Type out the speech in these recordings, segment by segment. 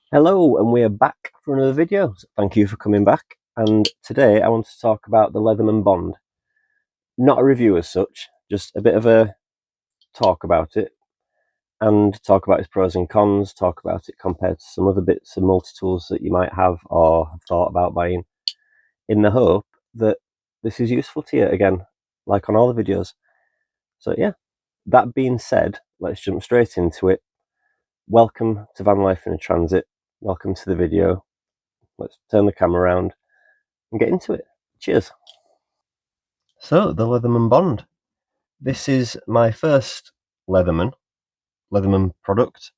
Hello, and we are back for another video. So thank you for coming back. And today I want to talk about the Leatherman Bond. Not a review as such, just a bit of a talk about it and talk about its pros and cons, talk about it compared to some other bits of multi-tools that you might have or have thought about buying, in the hope that this is useful to you again, like on all the videos. So yeah, that being said, let's jump straight into it. Welcome to Van Life in a Transit. Welcome to the video. Let's turn the camera around and get into it. Cheers. So, the Leatherman Bond. This is my first Leatherman product.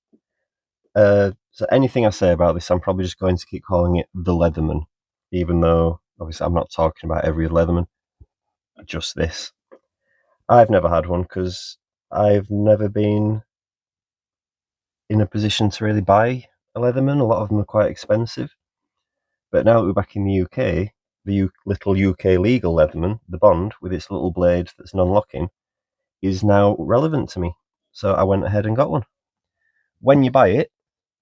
So anything I say about this, I'm probably just going to keep calling it the Leatherman, even though obviously I'm not talking about every Leatherman, just this. I've never had one because I've never been in a position to really buy a Leatherman. A lot of them are quite expensive. But now that we're back in the UK, the little UK legal Leatherman, the Bond, with its little blade that's non-locking, is now relevant to me. So I went ahead and got one. When you buy it,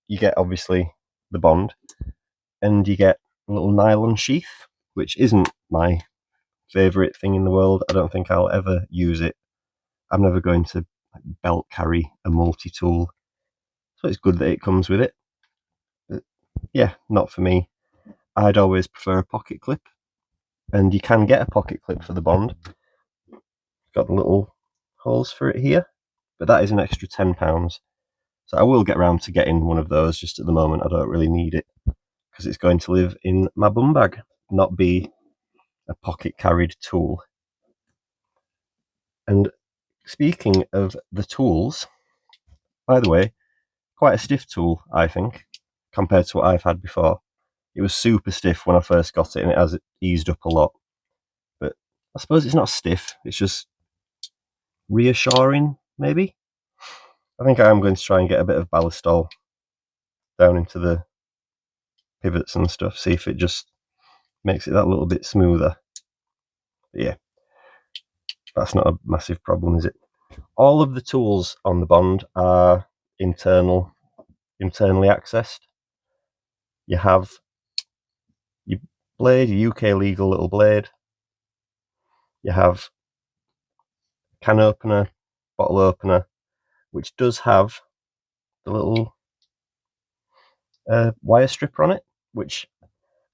you get obviously the Bond, and you get a little nylon sheath, which isn't my favourite thing in the world. I don't think I'll ever use it. I'm never going to belt carry a multi-tool, so it's good that it comes with it. But yeah, not for me. I'd always prefer a pocket clip, and you can get a pocket clip for the Bond. Got the little holes for it here, but that is an extra £10. So I will get around to getting one of those. Just at the moment I don't really need it because it's going to live in my bum bag, not be a pocket carried tool. And speaking of the tools, by the way, quite a stiff tool, I think, compared to what I've had before. It was super stiff when I first got it, and it has eased up a lot. But I suppose it's not stiff, it's just reassuring, maybe. I think I am going to try and get a bit of ballistol down into the pivots and stuff, see if it just makes it that little bit smoother. But yeah, that's not a massive problem, is it? All of the tools on the Bond are internally accessed. You have your blade, your UK legal little blade. You have can opener, bottle opener, which does have the little wire stripper on it, which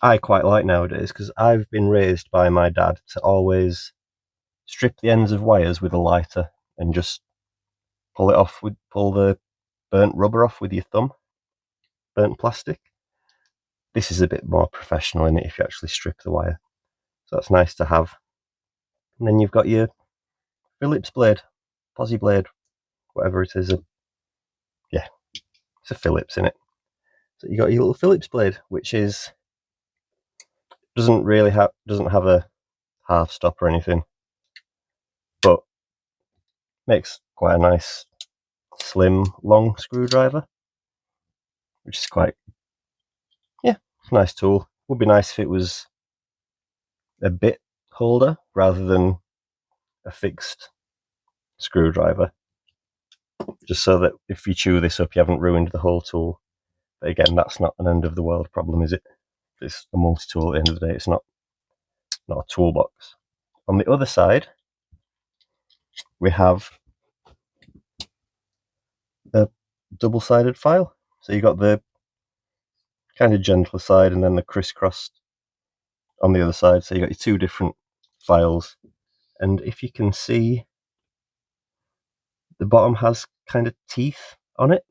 I quite like nowadays because I've been raised by my dad to always strip the ends of wires with a lighter and just pull the burnt rubber off with your thumb, burnt plastic. This is a bit more professional in it if you actually strip the wire, so that's nice to have. And then you've got your Phillips blade, Posy blade, whatever it is. Yeah, it's a Phillips in it. So you got your little Phillips blade, which doesn't have a half stop or anything, but makes quite a nice slim long screwdriver, which is quite, yeah, it's a nice tool. Would be nice if it was a bit holder rather than a fixed screwdriver, just so that if you chew this up you haven't ruined the whole tool. But again, that's not an end of the world problem, is it? It's a multi-tool at the end of the day. It's not a toolbox. On the other side, we have a double-sided file. So you've got the kind of gentler side and then the crisscrossed on the other side. So you've got your two different files. And if you can see, the bottom has kind of teeth on it.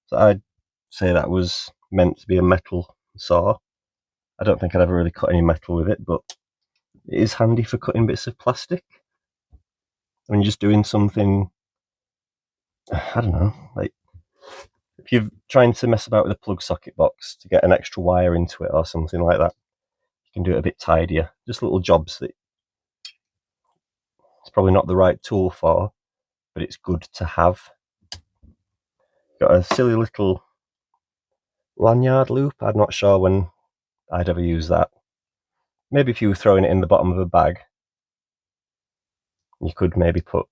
So I'd say that was meant to be a metal saw. I don't think I'd ever really cut any metal with it, but it is handy for cutting bits of plastic. When you're just doing something, I don't know, like if you're trying to mess about with a plug socket box to get an extra wire into it or something like that, you can do it a bit tidier. Just little jobs that it's probably not the right tool for, but it's good to have. Got a silly little lanyard loop. I'm not sure when I'd ever use that. Maybe if you were throwing it in the bottom of a bag, you could maybe put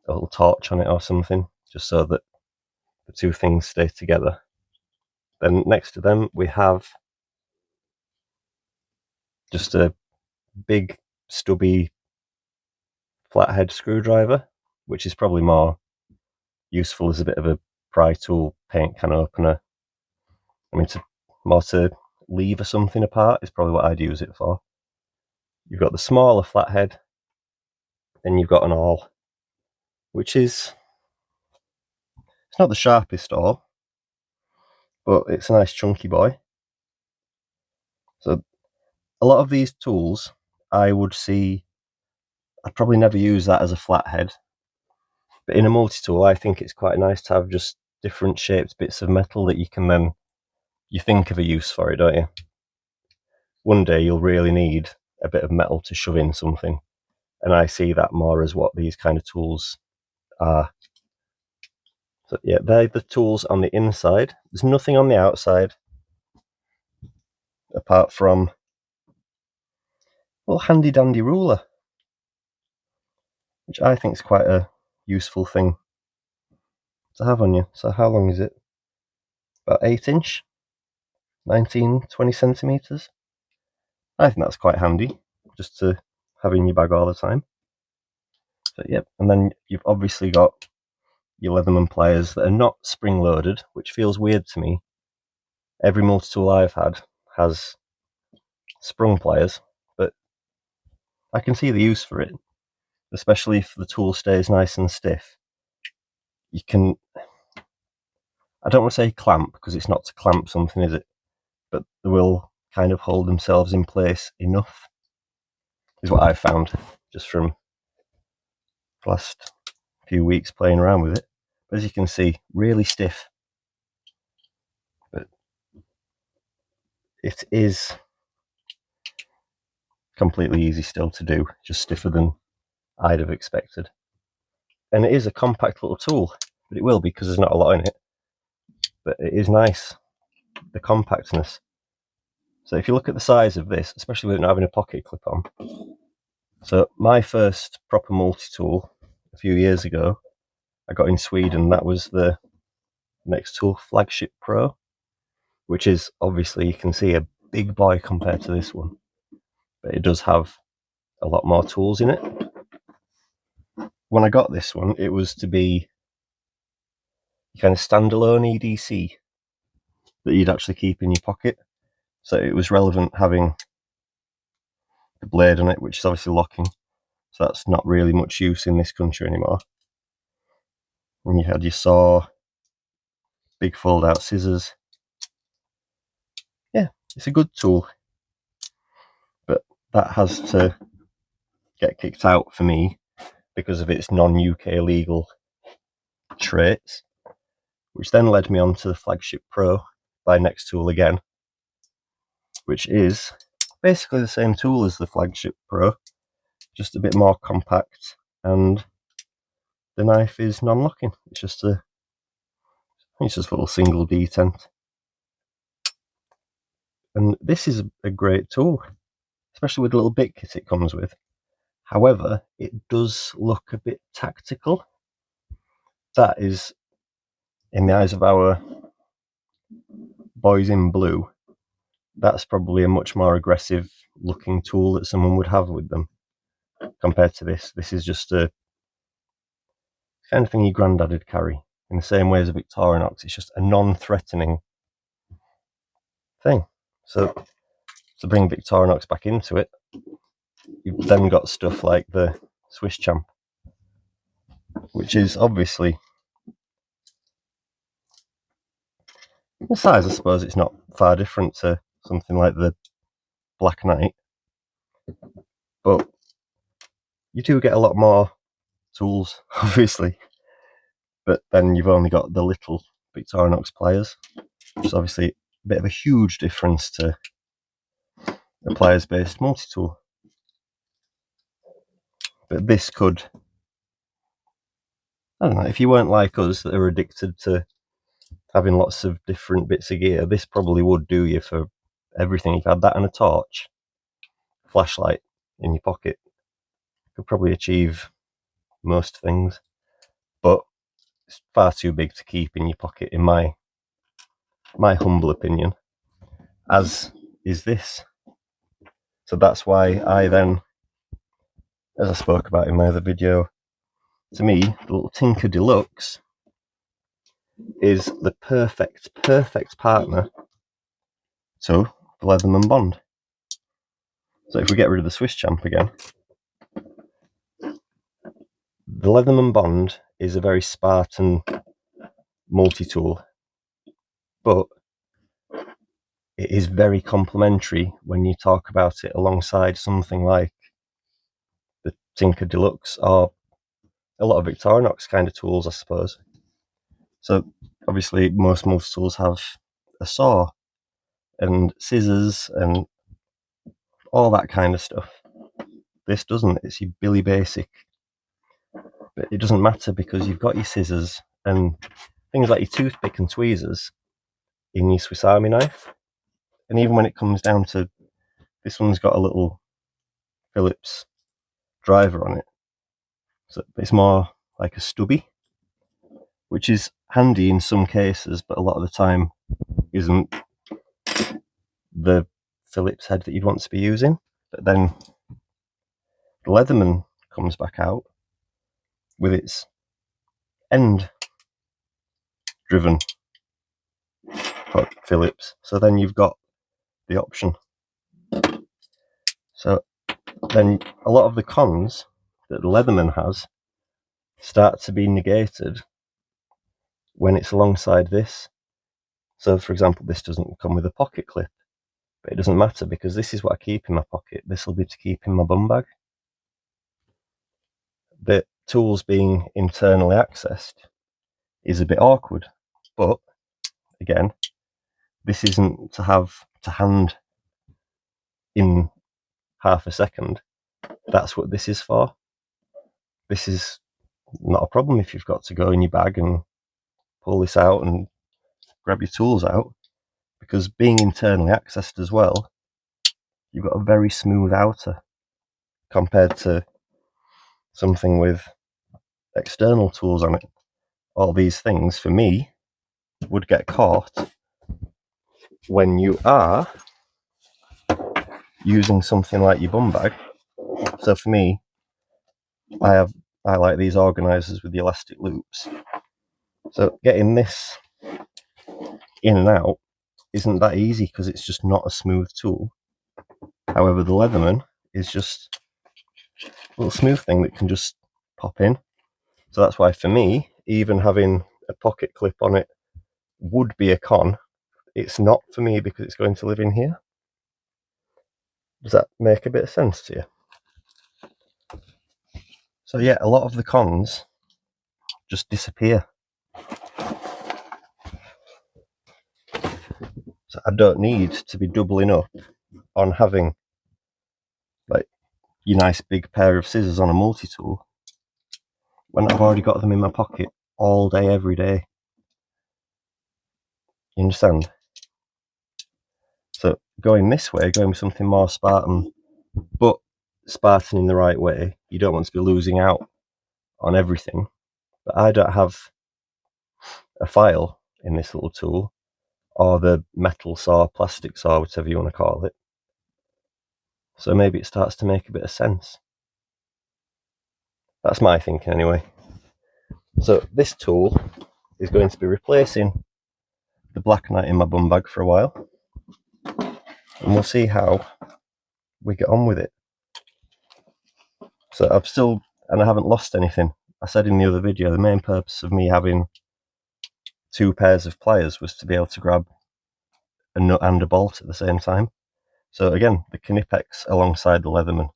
a little torch on it or something, just so that the two things stay together. Then next to them we have just a big stubby flathead screwdriver, which is probably more useful as a bit of a pry tool, paint can opener. I mean, more to lever something apart is probably what I'd use it for. You've got the smaller flathead, then you've got an awl, which is, it's not the sharpest awl, but it's a nice chunky boy. So a lot of these tools, I would see, I'd probably never use that as a flathead, but in a multi-tool I think it's quite nice to have just different shaped bits of metal that you can then, you think of a use for it, don't you? One day you'll really need a bit of metal to shove in something, and I see that more as what these kind of tools are. So yeah, they're the tools on the inside. There's nothing on the outside apart from a little handy dandy ruler, which I think is quite a useful thing to have on you. So how long is it? About 8 inch, 19-20 centimeters. I think that's quite handy just to have in your bag all the time. So yep, and then you've obviously got your Leatherman pliers that are not spring loaded, which feels weird to me. Every multi-tool I've had has sprung pliers, but I can see the use for it, especially if the tool stays nice and stiff. You can, I don't want to say clamp, because it's not to clamp something, is it? But they will kind of hold themselves in place enough, is what I've found just from the last few weeks playing around with it. But as you can see, really stiff. But it is completely easy still to do, just stiffer than I'd have expected. And it is a compact little tool, but it will be because there's not a lot in it. But it is nice, the compactness. So if you look at the size of this, especially with it not having a pocket clip on. So my first proper multi-tool a few years ago, I got in Sweden. That was the next tool, Flagship Pro, which is obviously, you can see, a big boy compared to this one. But it does have a lot more tools in it. When I got this one, it was to be kind of standalone EDC that you'd actually keep in your pocket. So it was relevant having the blade on it, which is obviously locking. So that's not really much use in this country anymore. And you had your saw, big fold out scissors. Yeah, it's a good tool. But that has to get kicked out for me because of its non-UK legal traits, which then led me on to the Flagship Pro by Next Tool again, which is basically the same tool as the Flagship Pro, just a bit more compact, and the knife is non-locking. It's just a little single detent. And this is a great tool, especially with the little bit kit it comes with. However, it does look a bit tactical. That is, in the eyes of our boys in blue, that's probably a much more aggressive looking tool that someone would have with them compared to this. This is just a kind of thing your granddad would carry, in the same way as a Victorinox. It's just a non-threatening thing. So to bring Victorinox back into it, you've then got stuff like the Swiss Champ, which is obviously, the size, I suppose it's not far different to something like the Black Knight, but you do get a lot more tools, obviously. But then you've only got the little Victorinox pliers, which is obviously a bit of a huge difference to a pliers-based multi-tool. But this could, I don't know, if you weren't like us that are addicted to having lots of different bits of gear, this probably would do you for everything. If you had that and a torch, flashlight in your pocket, you could probably achieve most things. But it's far too big to keep in your pocket, in my my humble opinion, as is this. So that's why I then, as I spoke about in my other video, to me, the little Tinker Deluxe is the perfect partner to the Leatherman Bond. So if we get rid of the Swiss Champ again, the Leatherman Bond is a very Spartan multi-tool, but it is very complementary when you talk about it alongside something like the Tinker Deluxe or a lot of Victorinox kind of tools, I suppose. So obviously most multi-tools have a saw and scissors and all that kind of stuff. This doesn't. It's your Billy Basic. But it doesn't matter because you've got your scissors and things like your toothpick and tweezers in your Swiss Army knife. And even when it comes down to, this one's got a little Phillips driver on it. So it's more like a stubby, which is handy in some cases, but a lot of the time isn't the Phillips head that you'd want to be using. But then the Leatherman comes back out with its end driven Phillips. So then you've got the option. So then a lot of the cons that the Leatherman has start to be negated when it's alongside this. So for example, this doesn't come with a pocket clip, but it doesn't matter because this is what I keep in my pocket. This will be to keep in my bum bag. The tools being internally accessed is a bit awkward, but again, this isn't to have to hand in half a second. That's what this is for. This is not a problem if you've got to go in your bag and pull this out and grab your tools out, because being internally accessed as well, you've got a very smooth outer compared to something with external tools on it. All these things, for me, would get caught when you are using something like your bum bag. So for me, I like these organisers with the elastic loops. So getting this in and out isn't that easy because it's just not a smooth tool. However, the Leatherman is just a little smooth thing that can just pop in. So that's why for me, even having a pocket clip on it would be a con. It's not for me because it's going to live in here. Does that make a bit of sense to you? So yeah, a lot of the cons just disappear. So I don't need to be doubling up on having like your nice big pair of scissors on a multi-tool when I've already got them in my pocket all day, every day. You understand? So going this way, going with something more Spartan, but Spartan in the right way, you don't want to be losing out on everything. But I don't have a file in this little tool, or the metal saw, plastic saw, whatever you want to call it. So maybe it starts to make a bit of sense. That's my thinking anyway. So this tool is going to be replacing the Black Knight in my bum bag for a while, and we'll see how we get on with it. So I haven't lost anything. I said in the other video, the main purpose of me having two pairs of pliers was to be able to grab a nut and a bolt at the same time. So again, the Knipex alongside the Leatherman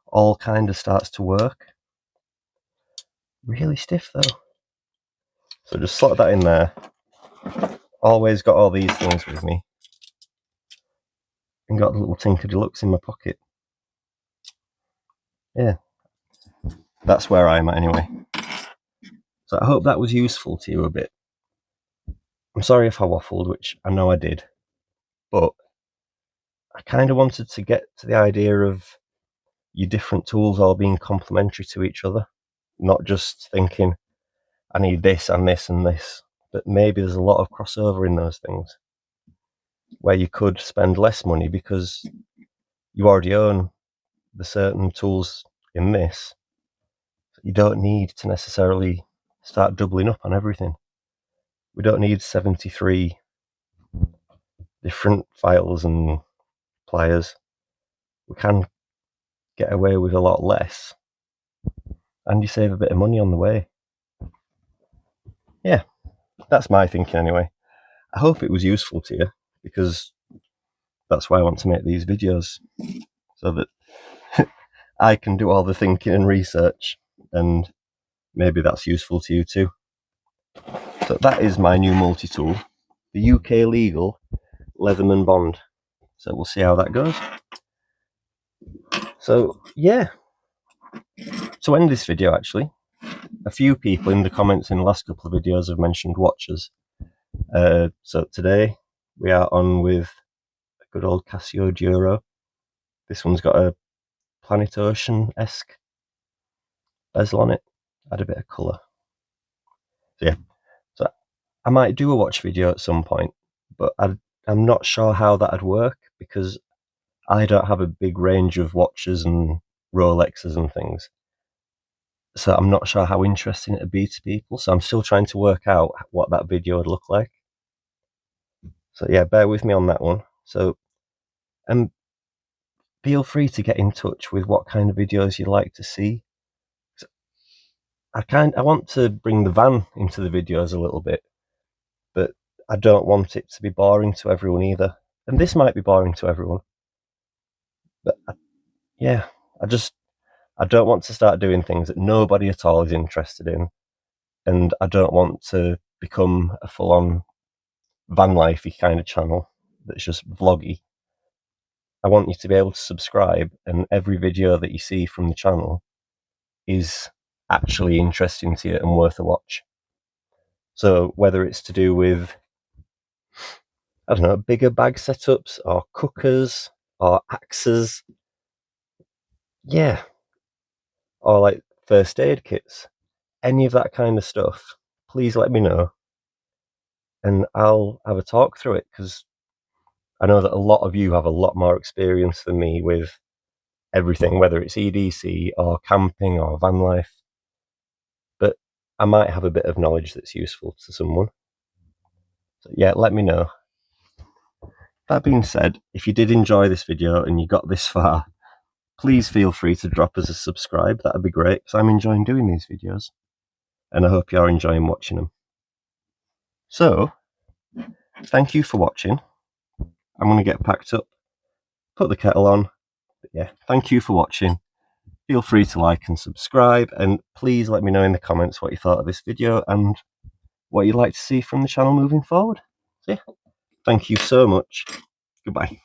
all kind of starts to work. Really stiff though. So just slot that in there. Always got all these things with me. And got the little Tinker Deluxe in my pocket. Yeah, that's where I'm at anyway. So I hope that was useful to you a bit. I'm sorry if I waffled, which I know I did, but I kind of wanted to get to the idea of your different tools all being complementary to each other, not just thinking I need this and this and this. but maybe there's a lot of crossover in those things where you could spend less money because you already own the certain tools in this. You don't need to necessarily start doubling up on everything. We don't need 73 different files and pliers. We can get away with a lot less, and you save a bit of money on the way. Yeah, that's my thinking anyway. I hope it was useful to you, because that's why I want to make these videos, so that I can do all the thinking and research, and maybe that's useful to you too. So that is my new multi-tool, the UK legal Leatherman Bond. So we'll see how that goes. So yeah, to end this video, actually, a few people in the comments in the last couple of videos have mentioned watches. So today we are on with a good old Casio Duro. This one's got a Planet Ocean-esque bezel on it. Add a bit of colour. So yeah, so I might do a watch video at some point, but I'm not sure how that'd work, because I don't have a big range of watches and Rolexes and things. So I'm not sure how interesting it'd be to people. So I'm still trying to work out what that video would look like. So yeah, bear with me on that one. So feel free to get in touch with what kind of videos you'd like to see. I want to bring the van into the videos a little bit, but I don't want it to be boring to everyone either. And this might be boring to everyone, but I don't want to start doing things that nobody at all is interested in, and I don't want to become a full-on van lifey kind of channel that's just vloggy. I want you to be able to subscribe, and every video that you see from the channel is actually interesting to you and worth a watch. So whether it's to do with, I don't know, bigger bag setups or cookers or axes, yeah, or like first aid kits, any of that kind of stuff, please let me know, and I'll have a talk through it, because I know that a lot of you have a lot more experience than me with everything, whether it's EDC or camping or van life. But I might have a bit of knowledge that's useful to someone. So yeah, let me know. That being said, if you did enjoy this video and you got this far, please feel free to drop us a subscribe. That'd be great, because I'm enjoying doing these videos, and I hope you're enjoying watching them. So, thank you for watching. I'm going to get packed up, put the kettle on. But yeah, thank you for watching. Feel free to like and subscribe, and please let me know in the comments what you thought of this video and what you'd like to see from the channel moving forward. So yeah, thank you so much. Goodbye.